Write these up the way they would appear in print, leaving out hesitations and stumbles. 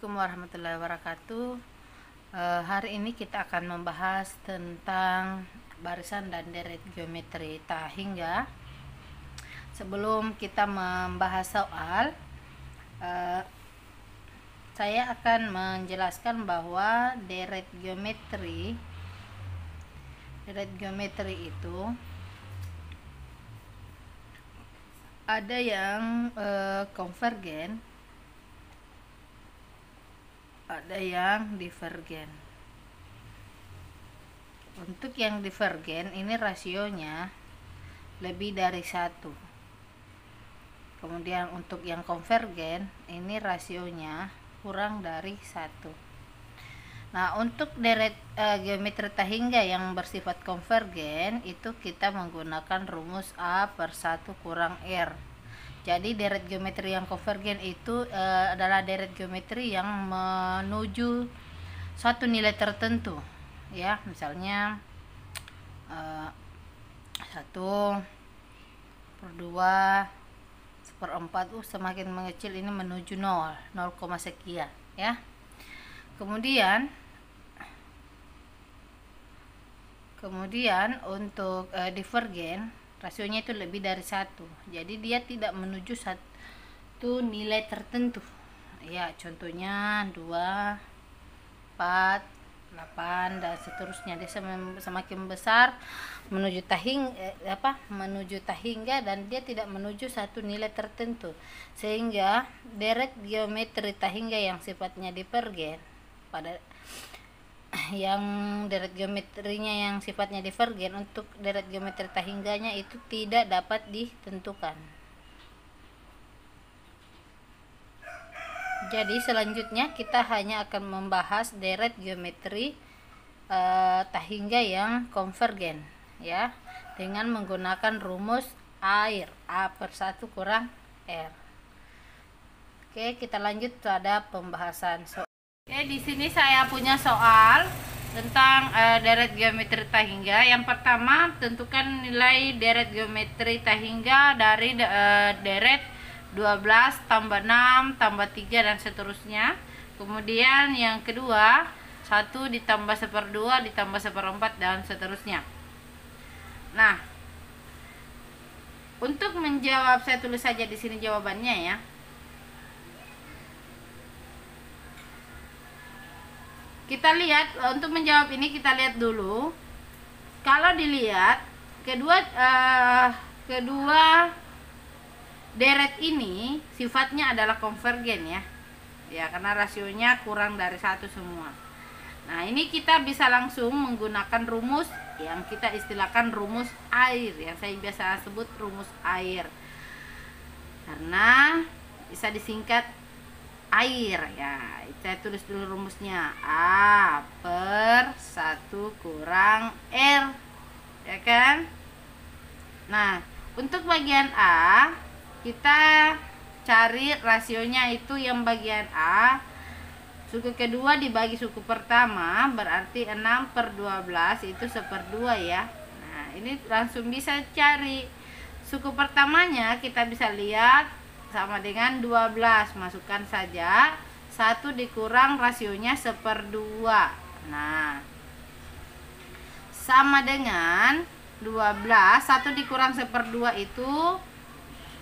Assalamualaikum warahmatullahi wabarakatuh. Hari ini kita akan membahas tentang barisan dan deret geometri tak hingga. Sebelum kita membahas soal, saya akan menjelaskan bahwa deret geometri itu ada yang konvergen, ada yang divergen. Untuk yang divergen ini rasionya lebih dari 1. Kemudian untuk yang konvergen ini rasionya kurang dari 1. Nah, untuk deret geometri tak hingga yang bersifat konvergen itu kita menggunakan rumus A per 1 kurang R. Jadi deret geometri yang konvergen itu adalah deret geometri yang menuju suatu nilai tertentu, ya, misalnya 1/2 1/4 semakin mengecil ini menuju 0 sekian, ya. Kemudian untuk divergen rasionya itu lebih dari 1, jadi dia tidak menuju satu nilai tertentu, ya, contohnya 2, 4, 8 dan seterusnya. Dia semakin besar menuju tak hingga dan dia tidak menuju satu nilai tertentu, sehingga deret geometri tak hingga yang sifatnya divergen deret geometrinya yang sifatnya divergen, untuk deret geometri tak hingganya itu tidak dapat ditentukan. Jadi selanjutnya kita hanya akan membahas deret geometri tak hingga yang konvergen, ya, dengan menggunakan rumus air A per 1 kurang R. Oke, kita lanjut pada pembahasan soal. Oke, di sini saya punya soal tentang deret geometri tak hingga. Yang pertama, tentukan nilai deret geometri tak hingga dari deret 12 tambah 6 tambah 3 dan seterusnya. Kemudian yang kedua, 1 ditambah 1/2 ditambah 1/4 dan seterusnya. Nah, untuk menjawab saya tulis saja di sini jawabannya, ya. Kita lihat, untuk menjawab ini kita lihat dulu. Kalau dilihat kedua deret ini sifatnya adalah konvergen, ya. Ya, karena rasionya kurang dari 1 semua. Nah, ini kita bisa langsung menggunakan rumus yang kita istilahkan rumus air, yang saya biasa sebut rumus air. Karena bisa disingkat air, ya. Saya tulis dulu rumusnya, A per 1 kurang R, ya kan. Nah, untuk bagian A kita cari rasionya itu yang bagian A, suku kedua dibagi suku pertama berarti 6/12 itu 1/2, ya. Nah, ini langsung bisa cari suku pertamanya, kita bisa lihat sama dengan 12, masukkan saja 1 dikurang rasionya 1/2. Nah, sama dengan 12, 1 dikurang 1/2 itu,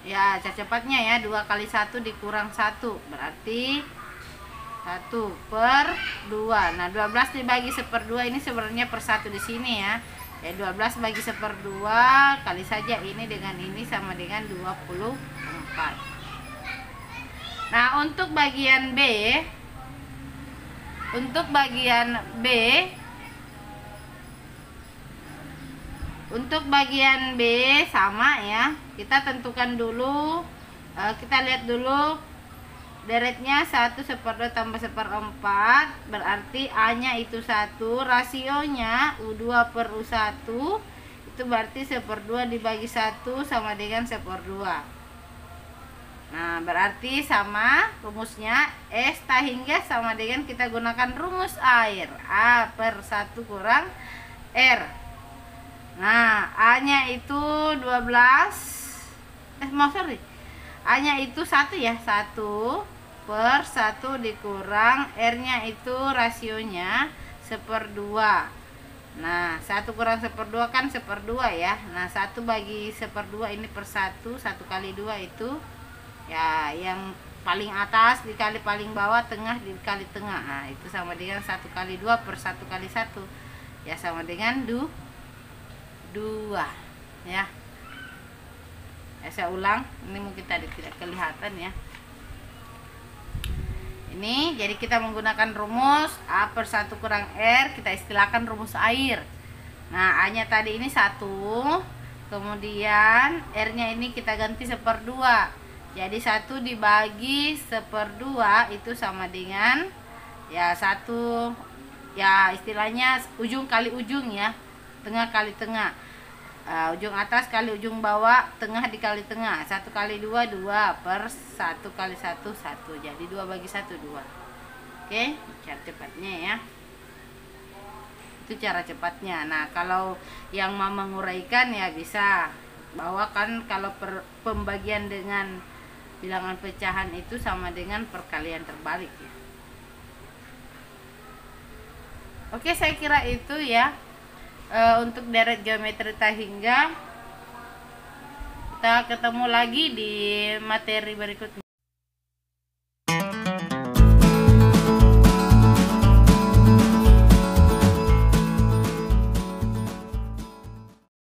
ya, cepatnya, ya, 2 kali 1 dikurang 1 berarti 1/2. Nah, 12 dibagi 1/2 ini sebenarnya per 1 di sini, ya. Ya, 12 bagi 1/2 kali saja ini dengan ini sama dengan 24. Nah, untuk bagian B sama, ya. Kita tentukan dulu, kita lihat dulu deretnya 1/2 tambah 1/4 berarti A nya itu 1, rasionya U2 per U1 itu berarti 1/2 dibagi 1 sama dengan 1/2. Nah, berarti sama rumusnya S tak hingga sama dengan kita gunakan rumus air, A per 1 kurang R. Nah, A nya itu 12, A nya itu 1, ya, 1 per 1 dikurang R nya itu rasionya 1/2. Nah 1 kurang 1/2 kan 1/2 ya. Nah 1 bagi 1/2 ini per 1, 1 kali 2 itu ya yang paling atas dikali paling bawah, tengah dikali tengah. Nah itu sama dengan 1 kali 2 per 1 kali 1 ya, sama dengan 2 ya. Saya ulang, ini mungkin tadi tidak kelihatan ya. Ini jadi kita menggunakan rumus A per 1 kurang R, kita istilahkan rumus air. Nah A nya tadi ini 1, kemudian R nya ini kita ganti 1/2. Jadi 1 dibagi 1/2 itu sama dengan ya 1, ya istilahnya ujung kali ujung ya, tengah kali tengah. Ujung atas kali ujung bawah, tengah dikali tengah. 1 kali 2 2 per 1 kali 1 1. Jadi 2 bagi 1 2. Oke, cara cepatnya ya. Itu cara cepatnya. Nah, kalau yang mau menguraikan ya bisa bawakan kalau pembagian dengan bilangan pecahan itu sama dengan perkalian terbalik ya. Oke, saya kira itu ya. Untuk deret geometri tahingga, kita ketemu lagi di materi berikutnya.